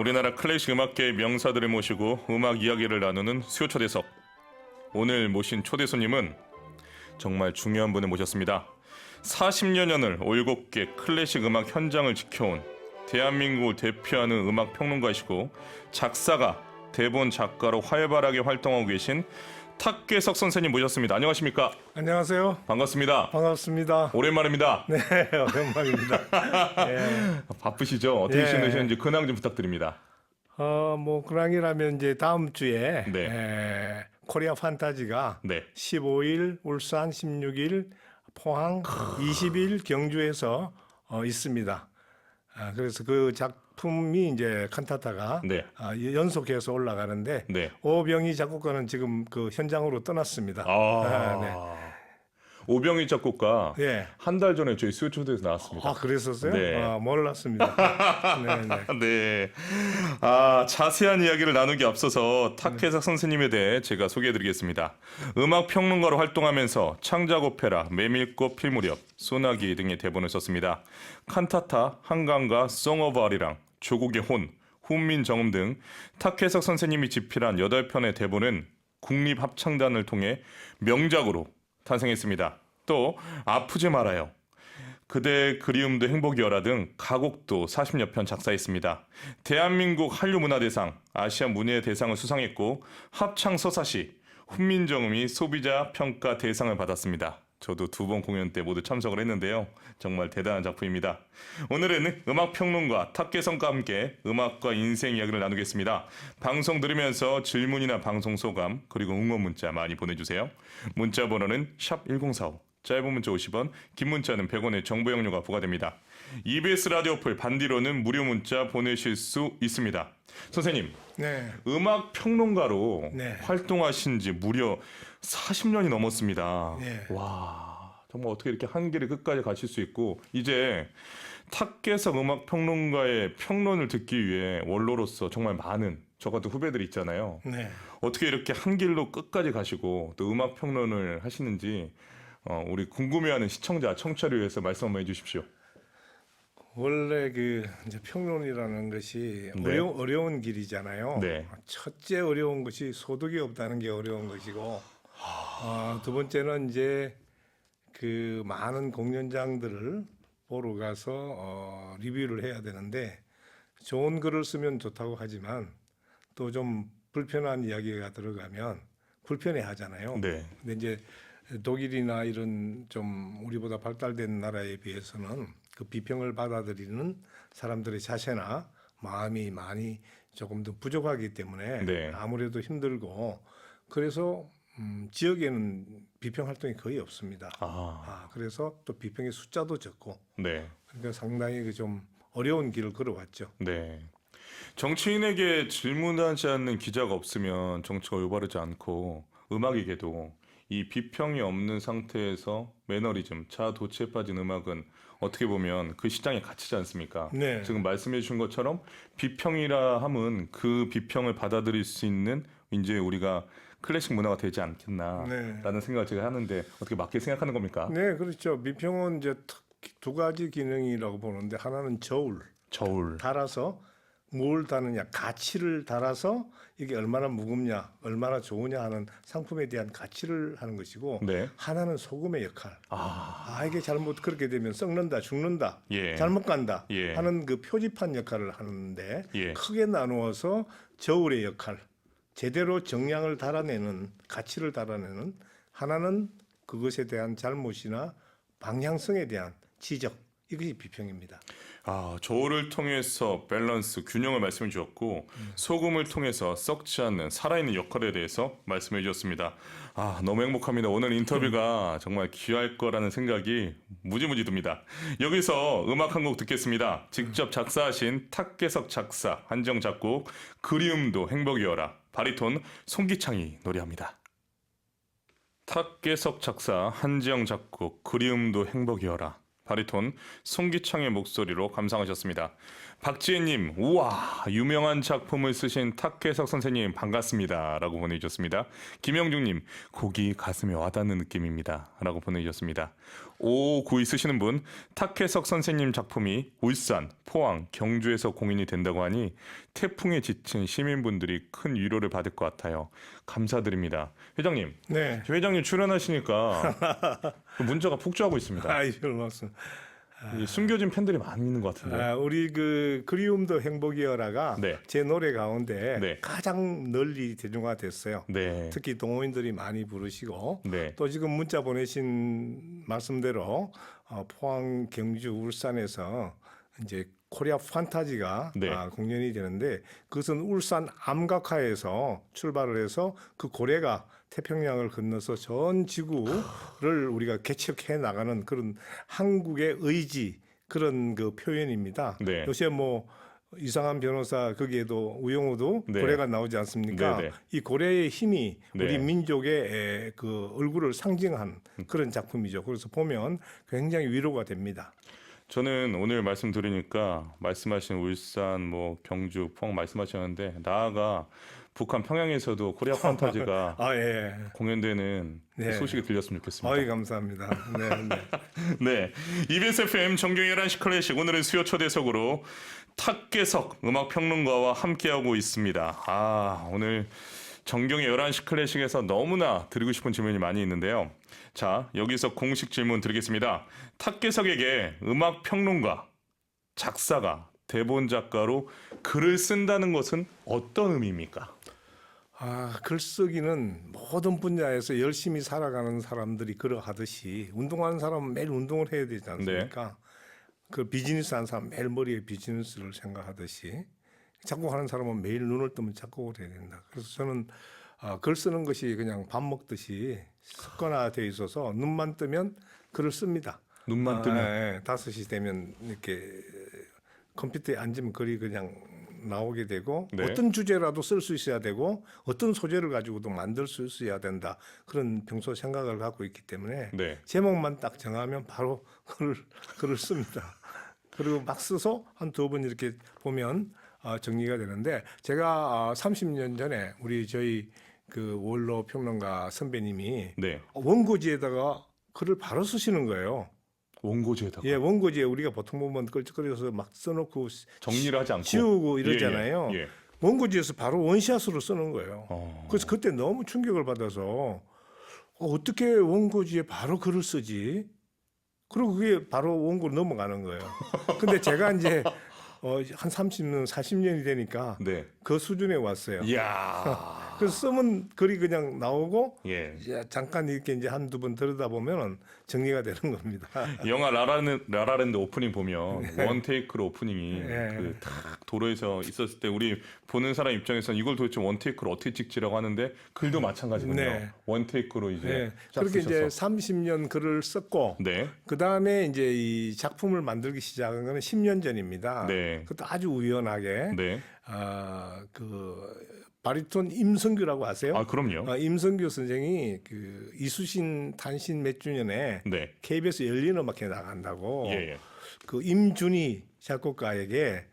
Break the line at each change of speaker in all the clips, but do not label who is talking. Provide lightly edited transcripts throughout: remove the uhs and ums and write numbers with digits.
우리나라 클래식 음악계의 명사들을 모시고 음악 이야기를 나누는 수요 초대석. 오늘 모신 초대 손님은 정말 중요한 분을 모셨습니다. 40여 년을 올곧게 클래식 음악 현장을 지켜온 대한민국을 대표하는 음악 평론가이시고 작사가, 대본 작가로 활발하게 활동하고 계신 탁계석 선생님 모셨습니다. 안녕하십니까?
안녕하세요.
반갑습니다.
반갑습니다.
오랜만입니다.
네, 오랜만입니다. 예.
바쁘시죠? 어떻게
예.
지내시는지 근황 좀 부탁드립니다.
뭐 근황이라면 이제 다음 주에
네.
코리아 판타지가
네.
15일 울산, 16일 포항, 20일 경주에서 있습니다. 그래서 그 작품이 이제 칸타타가
네.
연속해서 올라가는데
네.
오병희 작곡가는 지금 그 현장으로 떠났습니다. 네.
오병희 작곡가
예.
한 달 전에 저희 수요 초대에서 나왔습니다.
그랬었어요?
네.
몰랐습니다. 네.
네. 자세한 이야기를 나누기 앞서서 탁계석 선생님에 대해 제가 소개해드리겠습니다. 음악 평론가로 활동하면서 창작 오페라, 메밀꽃 필무렵, 소나기 등의 대본을 썼습니다. 칸타타, 한강가, 송 오브 아리랑, 조국의 혼, 훈민정음 등 탁계석 선생님이 집필한 8편의 대본은 국립합창단을 통해 명작으로 탄생했습니다. 또 아프지 말아요, 그대의 그리움도 행복이여라 등 가곡도 40여 편 작사했습니다. 대한민국 한류문화대상, 아시아 문예대상을 수상했고 합창서사시, 훈민정음이 소비자 평가 대상을 받았습니다. 저도 2번 공연 때 모두 참석을 했는데요. 정말 대단한 작품입니다. 오늘은 음악평론가 탁계성과 함께 음악과 인생 이야기를 나누겠습니다. 방송 들으면서 질문이나 방송 소감 그리고 응원 문자 많이 보내주세요. 문자 번호는 샵1045, 짧은 문자 50원, 긴 문자는 100원의 정보 용료가 부과됩니다. EBS 라디오 어플 반디로는 무료 문자 보내실 수 있습니다. 선생님,
네.
음악 평론가로
네.
활동하신 지 무려 40년이 넘었습니다.
네.
와, 정말 어떻게 이렇게 한길을 끝까지 가실 수 있고, 이제 탁계석 음악 평론가의 평론을 듣기 위해 원로로서 정말 많은 저 같은 후배들이 있잖아요.
네.
어떻게 이렇게 한 길로 끝까지 가시고 또 음악 평론을 하시는지 우리 궁금해하는 시청자, 청취자를 위해서 말씀 한번 해주십시오.
원래 그 이제 평론이라는 것이
네.
어려운 길이잖아요.
네.
첫째 어려운 것이 소득이 없다는 게 어려운 것이고, 두 번째는 이제 그 많은 공연장들을 보러 가서 리뷰를 해야 되는데 좋은 글을 쓰면 좋다고 하지만 또 좀 불편한 이야기가 들어가면 불편해 하잖아요.
네.
근데 이제 독일이나 이런 좀 우리보다 발달된 나라에 비해서는 그 비평을 받아들이는 사람들의 자세나 마음이 많이 조금 더 부족하기 때문에
네.
아무래도 힘들고, 그래서 지역에는 비평 활동이 거의 없습니다. 그래서 또 비평의 숫자도 적고,
네.
그러니까 상당히 그 좀 어려운 길을 걸어왔죠.
네. 정치인에게 질문하지 않는 기자가 없으면 정치가 올바르지 않고, 음악에게도 이 비평이 없는 상태에서 매너리즘, 자도취에 빠진 음악은 어떻게 보면 그 시장에 갇히지 않습니까?
네.
지금 말씀해 주신 것처럼 비평이라 함은 그 비평을 받아들일 수 있는 이제 우리가 클래식 문화가 되지 않겠나라는 생각을 제가 하는데 어떻게 맞게 생각하는 겁니까?
네, 그렇죠. 비평은 이제 두 가지 기능이라고 보는데, 하나는
저울.
달아서 뭘 다느냐, 가치를 달아서 이게 얼마나 무겁냐, 얼마나 좋으냐 하는 상품에 대한 가치를 하는 것이고,
네.
하나는 소금의 역할. 이게 잘못 그렇게 되면 썩는다, 죽는다,
예.
잘못 간다
예.
하는 그 표지판 역할을 하는데,
예.
크게 나누어서 저울의 역할, 제대로 정량을 달아내는, 가치를 달아내는, 하나는 그것에 대한 잘못이나 방향성에 대한 지적, 이것이 비평입니다.
저울을 통해서 밸런스, 균형을 말씀해 주셨고 소금을 통해서 썩지 않는 살아있는 역할에 대해서 말씀해 주셨습니다. 너무 행복합니다. 오늘 인터뷰가 정말 귀할 거라는 생각이 무지무지 듭니다. 여기서 음악 한 곡 듣겠습니다. 직접 작사하신 탁계석 작사, 한정 작곡, 그리움도 행복이여라, 바리톤 송기창이 노래합니다. 탁계석 작사, 한지영 작곡, 그리움도 행복이여라, 바리톤 송기창의 목소리로 감상하셨습니다. 박지혜님, 우와, 유명한 작품을 쓰신 탁혜석 선생님 반갑습니다라고 보내주셨습니다. 김영중님, 곡이 가슴에 와닿는 느낌입니다라고 보내주셨습니다. 5592 쓰시는 분, 탁혜석 선생님 작품이 울산, 포항, 경주에서 공연이 된다고 하니 태풍에 지친 시민분들이 큰 위로를 받을 것 같아요. 감사드립니다. 회장님,
네.
회장님 출연하시니까 문자가 폭주하고 있습니다.
아이, 별 말씀.
이 숨겨진 팬들이 많이 있는 것 같은데.
우리 그 그리움도 행복이여라가
네.
제 노래 가운데
네.
가장 널리 대중화됐어요.
네.
특히 동호인들이 많이 부르시고
네.
또 지금 문자 보내신 말씀대로 포항, 경주, 울산에서 이제 코리아 판타지가
네.
공연이 되는데 그것은 울산 암각화에서 출발을 해서 그 고래가 태평양을 건너서 전 지구를 우리가 개척해 나가는 그런 한국의 의지 그런 그 표현입니다.
네.
요새 뭐 이상한 변호사 거기에도 우영우도
네.
고래가 나오지 않습니까?
네, 네.
이 고래의 힘이
네.
우리 민족의 그 얼굴을 상징한 그런 작품이죠. 그래서 보면 굉장히 위로가 됩니다.
저는 오늘 말씀 들으니까 말씀하신 울산, 뭐 경주, 포항 말씀하셨는데 나아가 북한 평양에서도 코리아 판타지가
예.
공연되는 그
네.
소식이 들렸으면 좋겠습니다.
아이 감사합니다. 네, 네.
네, EBS FM 정경의 11시 클래식 오늘은 수요 초대석으로 탁계석 음악평론가와 함께하고 있습니다. 오늘 정경의 11시 클래식에서 너무나 드리고 싶은 질문이 많이 있는데요. 자, 여기서 공식 질문 드리겠습니다. 탁계석에게 음악평론가, 작사가, 대본 작가로 글을 쓴다는 것은 어떤 의미입니까?
글쓰기는 모든 분야에서 열심히 살아가는 사람들이 그러하듯이 운동하는 사람은 매일 운동을 해야 되지 않습니까? 그 비즈니스 하는 사람 매일 머리에 비즈니스를 생각하듯이 작곡하는 사람은 매일 눈을 뜨면 작곡을 해야 된다. 그래서 저는 글 쓰는 것이 그냥 밥 먹듯이 습관화되어 있어서 눈만 뜨면 글을 씁니다.
눈만 뜨면
5시 되면 이렇게 컴퓨터에 앉으면 글이 그냥 나오게 되고
네.
어떤 주제라도 쓸 수 있어야 되고 어떤 소재를 가지고도 만들 수 있어야 된다. 그런 평소 생각을 갖고 있기 때문에
네.
제목만 딱 정하면 바로 글을 씁니다. 그리고 막 써서 한 2번 이렇게 보면 정리가 되는데 제가 30년 전에 저희 그 원로 평론가 선배님이
네.
원고지에다가 글을 바로 쓰시는 거예요.
원고지에다가
예, 원고지에 우리가 보통 보면 끌적거려서 막 써놓고
정리를 하지 않고
지우고 이러잖아요.
예, 예.
원고지에서 바로 원샷으로 쓰는 거예요.
어.
그래서 그때 너무 충격을 받아서 어떻게 원고지에 바로 글을 쓰지? 그리고 그게 바로 원고로 넘어가는 거예요. 근데 제가 이제 한 30년, 40년이 되니까
네.
그 수준에 왔어요.
이야.
그래서 쓰면 글이 그냥 나오고
예.
이제 잠깐 이렇게 이제 한두 번 들여다보면 정리가 되는 겁니다.
영화 라라랜드 오프닝 보면 원테이크로 오프닝이
네.
그 탁 도로에서 있었을 때 우리 보는 사람 입장에서는 이걸 도대체 원테이크로 어떻게 찍지라고 하는데 글도 마찬가지군요.
네.
원테이크로 이제
네.
쫙
그렇게
쓰셔서.
이제 30년 글을 썼고
네.
그 다음에 이제 이 작품을 만들기 시작한 거는 10년 전입니다.
네.
그것도 아주 우연하게
네.
그 바리톤 임성규라고 아세요?
그럼요.
임성규 선생이 그 이수신 탄신 몇 주년에
네.
KBS 열린 음악회 나간다고
예.
그 임준희 작곡가에게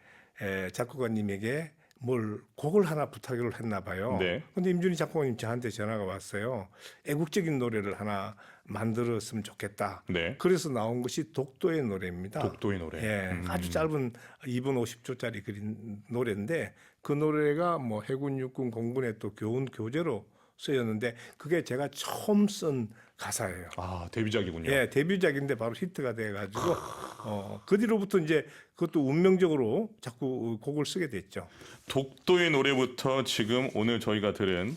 작곡가님에게 뭘 곡을 하나 부탁을 했나 봐요.
네.
근데 임준희 작곡가님 저한테 전화가 왔어요. 애국적인 노래를 하나 만들었으면 좋겠다.
네.
그래서 나온 것이 독도의 노래입니다.
독도의 노래.
예, 아주 짧은 2분 50초짜리 그린 노래인데 그 노래가 뭐 해군, 육군, 공군의 또 교훈 교재로 쓰였는데 그게 제가 처음 쓴 가사예요.
데뷔작이군요.
예, 데뷔작인데 바로 히트가 돼가지고 그 뒤로부터 이제 그것도 운명적으로 자꾸 곡을 쓰게 됐죠.
독도의 노래부터 지금 오늘 저희가 들은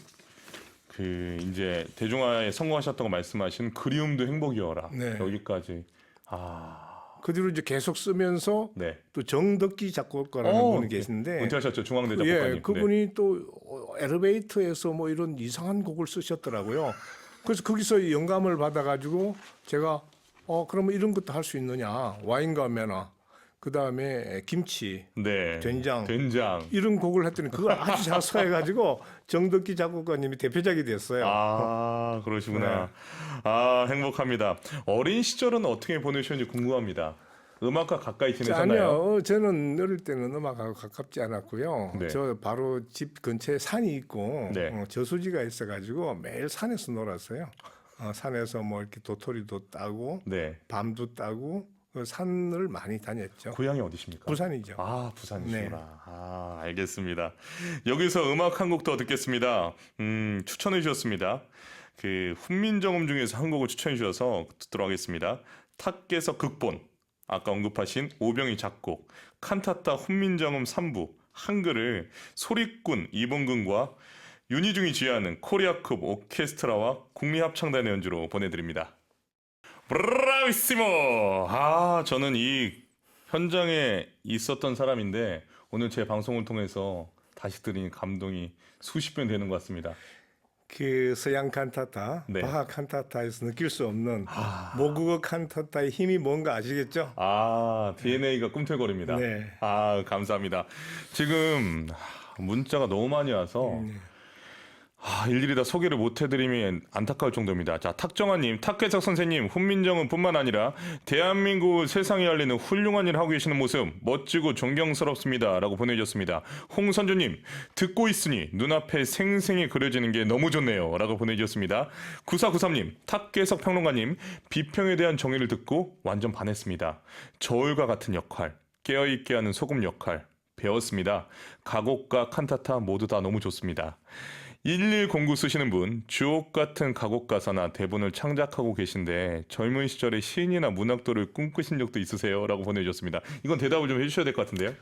그 이제 대중화에 성공하셨다고 말씀하신 그리움도 행복이어라.
네.
여기까지.
그 뒤로 이제 계속 쓰면서
네.
또 정덕기 작곡가라는 분이 계신데
은퇴하셨죠. 중앙대 작곡가님.
예, 그분이 또 엘리베이터에서 뭐 이런 이상한 곡을 쓰셨더라고요. 그래서 거기서 영감을 받아가지고 제가 그러면 이런 것도 할 수 있느냐 와인과 매나 그 다음에 김치,
네.
된장.
된장.
이런 곡을 했더니 그걸 아주 잘 써해가지고 정덕기 작곡가님이 대표작이 됐어요.
아, 그러시구나.
네.
아, 행복합니다. 어린 시절은 어떻게 보내셨는지 궁금합니다. 음악과 가까이 지내셨나요?
아니요, 저는 어릴 때는 음악하고 가깝지 않았고요.
네.
저 바로 집 근처에 산이 있고
네.
저수지가 있어가지고 매일 산에서 놀았어요. 산에서 뭐 이렇게 도토리도 따고
네.
밤도 따고 그 산을 많이 다녔죠.
고향이 어디십니까?
부산이죠.
아, 부산이시구나.
네.
아, 알겠습니다. 여기서 음악 한 곡 더 듣겠습니다. 추천해 주셨습니다. 그 훈민정음 중에서 한 곡을 추천해 주셔서 듣도록 하겠습니다. 탁께서 극본, 아까 언급하신 오병희 작곡, 칸타타 훈민정음 3부, 한글을 소리꾼 이봉근과 윤희중이 지휘하는 코리아급 오케스트라와 국립합창단의 연주로 보내드립니다. 브라비시모! 아, 저는 이 현장에 있었던 사람인데 오늘 제 방송을 통해서 다시 들으니 감동이 수십 배 되는 것 같습니다.
그 서양 칸타타,
네.
바하 칸타타에서 느낄 수 없는 모국어 칸타타의 힘이 뭔가 아시겠죠?
아, DNA가 꿈틀거립니다.
네.
아, 감사합니다. 지금 문자가 너무 많이 와서 일일이 다 소개를 못 해드리면 안타까울 정도입니다. 자, 탁정아님, 탁혜석 선생님, 훈민정음뿐만 아니라 대한민국을 세상에 알리는 훌륭한 일을 하고 계시는 모습 멋지고 존경스럽습니다라고 보내주셨습니다. 홍선주님, 듣고 있으니 눈앞에 생생히 그려지는 게 너무 좋네요라고 보내주셨습니다. 9493님, 탁혜석 평론가님, 비평에 대한 정의를 듣고 완전 반했습니다. 저울과 같은 역할, 깨어있게 하는 소금 역할 배웠습니다. 가곡과 칸타타 모두 다 너무 좋습니다. 1109 쓰시는 분, 주옥 같은 가곡 가사나 대본을 창작하고 계신데 젊은 시절에 시인이나 문학도를 꿈꾸신 적도 있으세요? 라고 보내주셨습니다. 이건 대답을 좀 해주셔야 될 것 같은데요?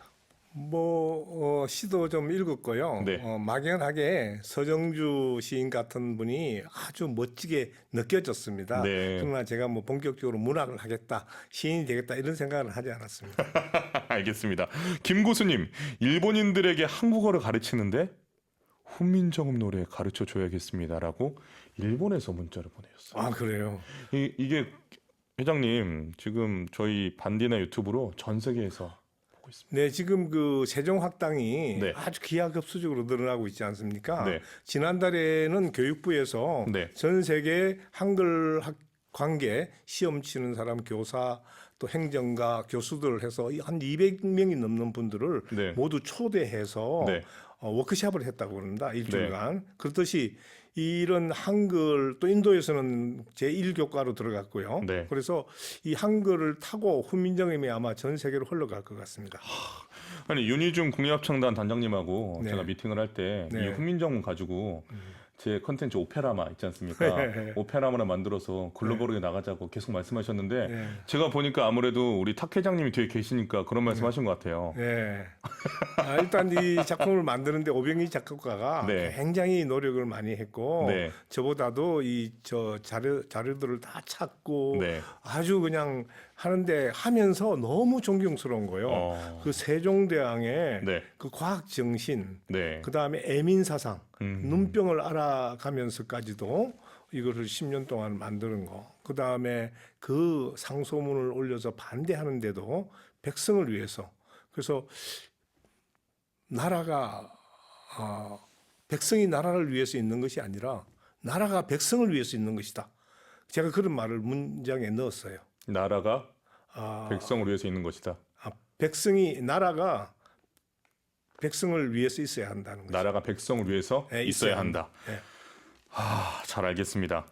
시도 좀 읽었고요.
네.
막연하게 서정주 시인 같은 분이 아주 멋지게 느껴졌습니다.
네.
그러나 제가 뭐 본격적으로 문학을 하겠다, 시인이 되겠다 이런 생각은 하지 않았습니다.
알겠습니다. 김고수님, 일본인들에게 한국어를 가르치는데 훈민정음 노래 가르쳐 줘야겠습니다라고 일본에서 문자를 보내셨어요.
아, 그래요?
이게 회장님 지금 저희 반디나 유튜브로 전 세계에서 보고 있습니다.
네, 지금 그 세종 학당이
네.
아주 기하급수적으로 늘어나고 있지 않습니까?
네.
지난달에는 교육부에서
네.
전 세계 한글 관계 시험 치는 사람 교사 또 행정가 교수들 해서 한 200명이 넘는 분들을
네.
모두 초대해서
네.
워크숍을 했다고 그럽니다. 일주일간. 그렇듯이 이런 한글 또 인도에서는 제1교과로 들어갔고요.
네.
그래서 이 한글을 타고 훈민정음이 아마 전 세계로 흘러갈 것 같습니다.
아니 윤희중 국립합창단 단장님하고
네.
제가 미팅을 할 때 이
네.
훈민정음 가지고 제 컨텐츠 오페라마 있지 않습니까? 오페라마를 만들어서 글로벌하게 나가자고 계속 말씀하셨는데
네.
제가 보니까 아무래도 우리 탁 회장님이 뒤에 계시니까 그런 말씀하신 것 같아요.
네. 일단 이 작품을 만드는데 오병희 작곡가가
네.
굉장히 노력을 많이 했고
네.
저보다도 자료들을 다 찾고
네.
아주 그냥 하는데 하면서 너무 존경스러운 거예요. 그 세종대왕의
네.
그 과학 정신,
네.
그 다음에 애민 사상, 눈병을 알아가면서까지도 이거를 10년 동안 만드는 거. 그 다음에 그 상소문을 올려서 반대하는데도 백성을 위해서. 그래서 나라가 백성이 나라를 위해서 있는 것이 아니라 나라가 백성을 위해서 있는 것이다. 제가 그런 말을 문장에 넣었어요.
나라가 백성을 위해서 있는 것이다.
나라가 백성을 위해서 있어야 한다는 거죠.
나라가 백성을 위해서
네,
있어야 한다.
네.
잘 알겠습니다.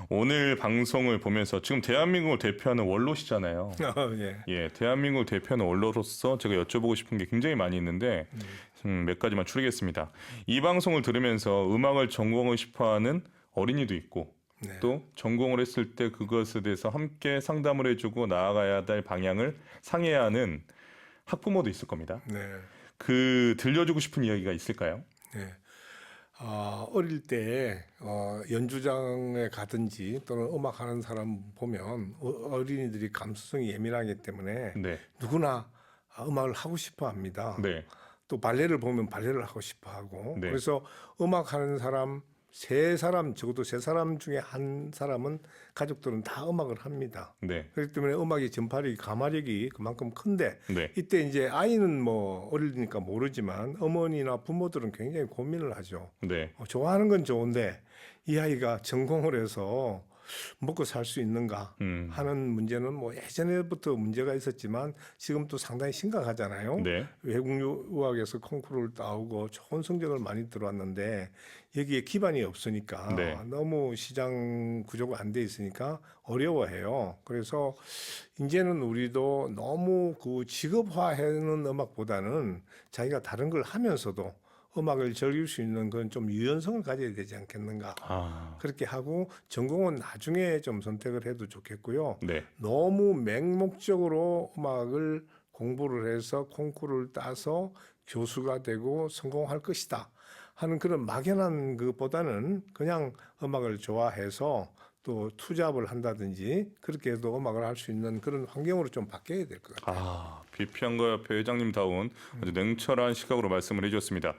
오늘 방송을 보면서 지금 대한민국을 대표하는 원로시잖아요.
예.
예, 대한민국을 대표하는 원로로서 제가 여쭤보고 싶은 게 굉장히 많이 있는데 몇 가지만 추리겠습니다. 이 방송을 들으면서 음악을 전공하고 싶어하는 어린이도 있고
네.
또 전공을 했을 때 그것에 대해서 함께 상담을 해주고 나아가야 될 방향을 상의해야 하는 학부모도 있을 겁니다.
네.
그 들려주고 싶은 이야기가 있을까요?
네. 어릴 때 연주장에 가든지 또는 음악하는 사람 보면 어린이들이 감수성이 예민하기 때문에
네.
누구나 음악을 하고 싶어 합니다.
네.
또 발레를 보면 발레를 하고 싶어 하고
네.
그래서 음악하는 사람 세 사람 적어도 세 사람 중에 한 사람은 가족들은 다 음악을 합니다.
네.
그렇기 때문에 음악의 전파력이 가마력이 그만큼 큰데
네.
이때 이제 아이는 뭐 어리니까 모르지만 어머니나 부모들은 굉장히 고민을 하죠.
네.
좋아하는 건 좋은데 이 아이가 전공을 해서 먹고 살 수 있는가 하는 문제는 뭐 예전에부터 문제가 있었지만 지금 또 상당히 심각하잖아요.
네.
외국 유학에서 콩쿠르를 따오고 좋은 성적을 많이 들어왔는데 여기에 기반이 없으니까
네.
너무 시장 구조가 안 돼 있으니까 어려워해요. 그래서 이제는 우리도 너무 그 직업화하는 음악보다는 자기가 다른 걸 하면서도 음악을 즐길 수 있는 건 좀 유연성을 가져야 되지 않겠는가.
아.
그렇게 하고 전공은 나중에 좀 선택을 해도 좋겠고요.
네.
너무 맹목적으로 음악을 공부를 해서 콩쿠르를 따서 교수가 되고 성공할 것이다 하는 그런 막연한 것보다는 그냥 음악을 좋아해서 또 투잡을 한다든지 그렇게 해도 음악을 할 수 있는 그런 환경으로 좀 바뀌어야 될 것 같아요.
아, 비평가 협회 회장님다운 아주 냉철한 시각으로 말씀을 해주셨습니다.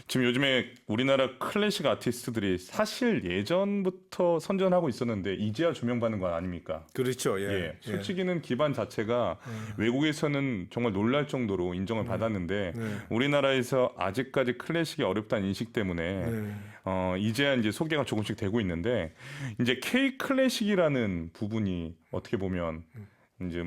지금 요즘에 우리나라 클래식 아티스트들이 사실 예전부터 선전하고 있었는데 이제야 조명받는 거 아닙니까?
그렇죠.
예,
예.
솔직히는 기반 자체가 외국에서는 정말 놀랄 정도로 인정을 받았는데 우리나라에서 아직까지 클래식이 어렵다는 인식 때문에 이제야 이제 소개가 조금씩 되고 있는데 이제 K 클래식이라는 부분이 어떻게 보면 이제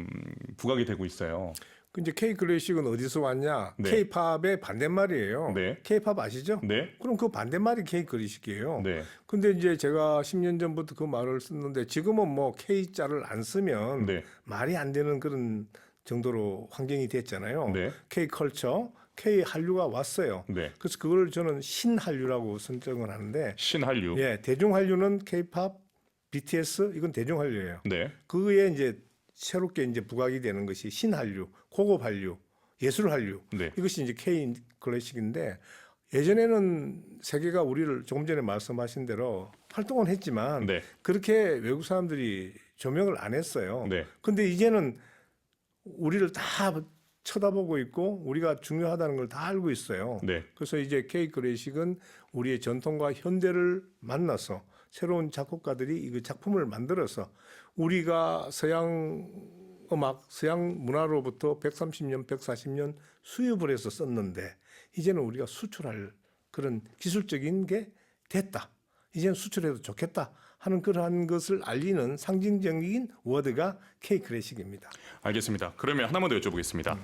부각이 되고 있어요.
그 이제 K 클래식은 어디서 왔냐?
네.
K-팝의 반대말이에요.
네.
K-팝 아시죠?
네,
그럼 그 반대말이 K 클래식이에요.
네,
근데 이제 제가 10년 전부터 그 말을 썼는데 지금은 뭐 K자를 안 쓰면
네,
말이 안 되는 그런 정도로 환경이 됐잖아요.
네.
K 컬처, K 한류가 왔어요.
네.
그래서 그걸 저는 신한류라고 선정을 하는데
신한류.
예, 대중 한류는 K-팝, BTS 이건 대중 한류예요.
네,
그에 이제 새롭게 이제 부각이 되는 것이 신한류, 고급 한류, 예술 한류.
네,
이것이 이제 K 클래식인데 예전에는 세계가 우리를 조금 전에 말씀하신 대로 활동은 했지만
네,
그렇게 외국 사람들이 조명을 안 했어요.
네,
근데 이제는 우리를 다 쳐다보고 있고 우리가 중요하다는 걸 다 알고 있어요.
네,
그래서 이제 K 클래식은 우리의 전통과 현대를 만나서 새로운 작곡가들이 이 작품을 만들어서 우리가 서양 음악, 서양 문화로부터 130년, 140년 수입을 해서 썼는데 이제는 우리가 수출할 그런 기술적인 게 됐다. 이제는 수출해도 좋겠다 하는 그러한 것을 알리는 상징적인 워드가 K 클래식입니다.
알겠습니다. 그러면 하나만 더 여쭤보겠습니다.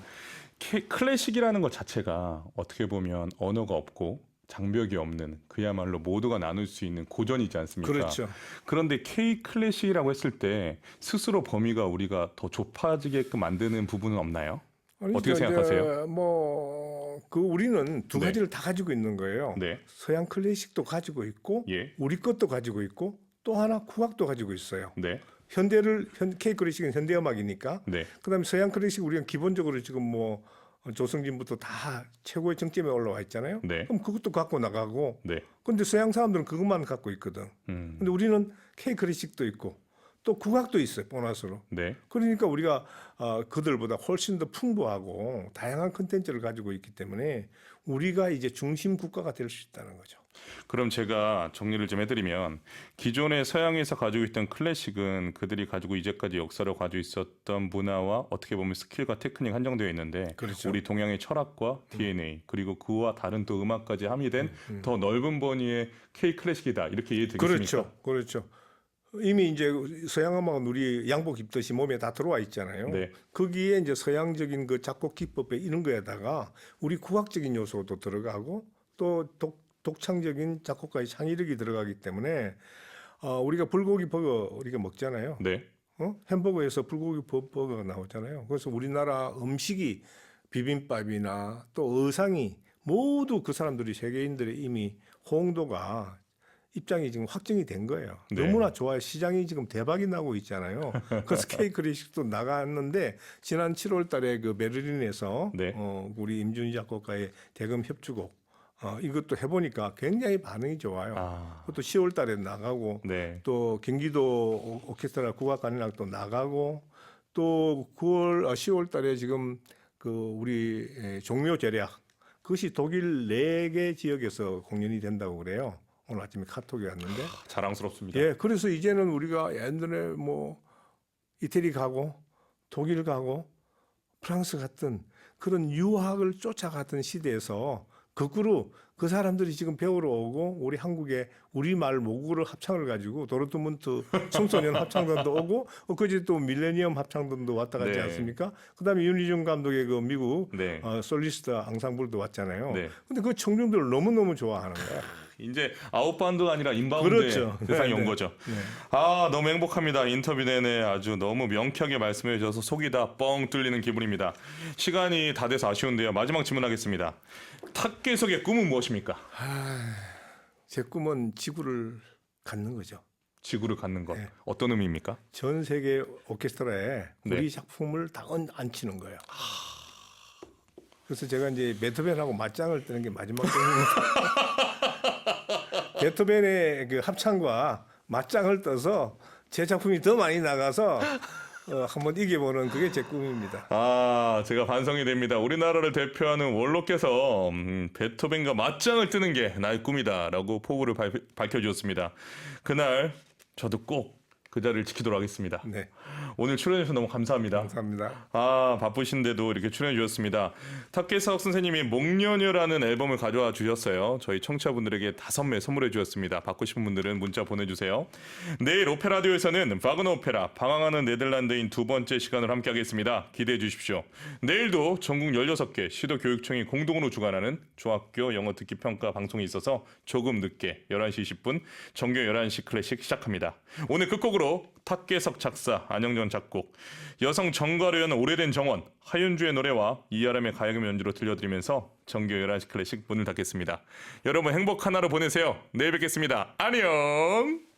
클래식이라는 것 자체가 어떻게 보면 언어가 없고 장벽이 없는 그야말로 모두가 나눌 수 있는 고전이지 않습니까?
그렇죠.
그런데 K 클래식이라고 했을 때 스스로 범위가 우리가 더 좁아지게끔 만드는 부분은 없나요? 어떻게 생각하세요?
그 우리는 두
네.
가지를 다 가지고 있는 거예요.
네,
서양 클래식도 가지고 있고
예,
우리 것도 가지고 있고 또 하나 국악도 가지고 있어요.
네,
K 클래식은 현대 음악이니까.
네,
그다음에 서양 클래식 우리가 기본적으로 지금 뭐 조성진부터 다 최고의 정점에 올라와 있잖아요.
네,
그럼 그것도 갖고 나가고.
네,
근데 서양 사람들은 그것만 갖고 있거든. 근데 우리는 K 클래식도 있고 또 국악도 있어요. 보너스로.
네.
그러니까 우리가 그들보다 훨씬 더 풍부하고 다양한 컨텐츠를 가지고 있기 때문에 우리가 이제 중심 국가가 될 수 있다는 거죠.
그럼 제가 정리를 좀 해드리면 기존의 서양에서 가지고 있던 클래식은 그들이 가지고 이제까지 역사를 가지고 있었던 문화와 어떻게 보면 스킬과 테크닉 한정되어 있는데
그렇죠.
우리 동양의 철학과 DNA 그리고 그와 다른 또 음악까지 함유된 더 넓은 범위의 K 클래식이다 이렇게 이해되겠습니까?
그렇죠. 그렇죠. 이미 이제 서양 음악은 우리 양복 입듯이 몸에 다 들어와 있잖아요.
네.
거기에 이제 서양적인 그 작곡 기법에 이런 거에다가 우리 국악적인 요소도 들어가고 또 독창적인 작곡가의 창의력이 들어가기 때문에 우리가 불고기 버거 우리가 먹잖아요.
네,
햄버거에서 불고기 버거가 나오잖아요. 그래서 우리나라 음식이 비빔밥이나 또 의상이 모두 그 사람들이 세계인들의 이미 호응도가 입장이 지금 확정이 된 거예요.
네.
너무나 좋아요. 시장이 지금 대박이 나고 있잖아요. 그래서 K 클래식도 나갔는데 지난 7월 달에 그 베를린에서
네.
우리 임준희 작곡가의 대금 협주곡 이것도 해보니까 굉장히 반응이 좋아요.
아,
그것도 10월 달에 나가고
네,
또 경기도 오케스트라 국악관현악도 나가고 또 10월 달에 지금 그 우리 종묘 제략 그것이 독일 4개 지역에서 공연이 된다고 그래요. 오늘 아침에 카톡이 왔는데
자랑스럽습니다.
예, 그래서 이제는 우리가 옛날에 뭐 이태리 가고 독일 가고 프랑스 같은 그런 유학을 쫓아갔던 시대에서 거꾸로 그 사람들이 지금 배우러 오고 우리 한국에 우리말 모국어를 합창을 가지고 도르트문트 청소년 합창단도 오고 그제 또 밀레니엄 합창단도 왔다 갔지
네.
않습니까? 그다음에 윤희중 감독의 그 미국
네.
솔리스트 앙상블도 왔잖아요.
네.
근데 그 청중들 너무너무 좋아하는 거야.
이제 아웃바운드가 아니라 인바운드의
그렇죠.
세상이
네,
온
네.
거죠.
네.
아, 너무 행복합니다. 인터뷰 내내 아주 너무 명쾌하게 말씀해 주셔서 속이 다 뻥 뚫리는 기분입니다. 시간이 다 돼서 아쉬운데요. 마지막 질문하겠습니다. 탁계석의 꿈은 무엇입니까?
제 꿈은 지구를 갖는 거죠.
지구를 갖는 것.
네.
어떤 의미입니까?
전 세계 오케스트라에
네.
우리 작품을 다 얹히는 거예요. 그래서 제가 이제 베토벤하고 맞짱을 뜨는 게 마지막 꿈입니다. 베토벤의 그 합창과 맞짱을 떠서 제 작품이 더 많이 나가서 한번 이겨보는 그게 제 꿈입니다.
아, 제가 반성이 됩니다. 우리나라를 대표하는 원로께서 베토벤과 맞짱을 뜨는 게 나의 꿈이다라고 포부를 밝혀주었습니다. 그날 저도 꼭 그 자리를 지키도록 하겠습니다.
네,
오늘 출연해주셔서 너무 감사합니다.
감사합니다.
아, 바쁘신데도 이렇게 출연해 주셨습니다. 탁계석 선생님이 목련여라는 앨범을 가져와 주셨어요. 저희 청취자분들에게 5매 선물해 주셨습니다. 받고 싶은 분들은 문자 보내주세요. 내일 오페라디오에서는 바그너 오페라 방황하는 네덜란드인 두 번째 시간을 함께 하겠습니다. 기대해 주십시오. 내일도 전국 16개 시도교육청이 공동으로 주관하는 중학교 영어 듣기 평가 방송이 있어서 조금 늦게 11시 20분 정규 11시 클래식 시작합니다. 오늘 끝곡으로 탁계석 작사, 안영전 작곡, 여성 정가로 여는 오래된 정원, 하윤주의 노래와 이아람의 가야금 연주로 들려드리면서 정규 11시 클래식 문을 닫겠습니다. 여러분 행복한 하루 보내세요. 내일 뵙겠습니다. 안녕!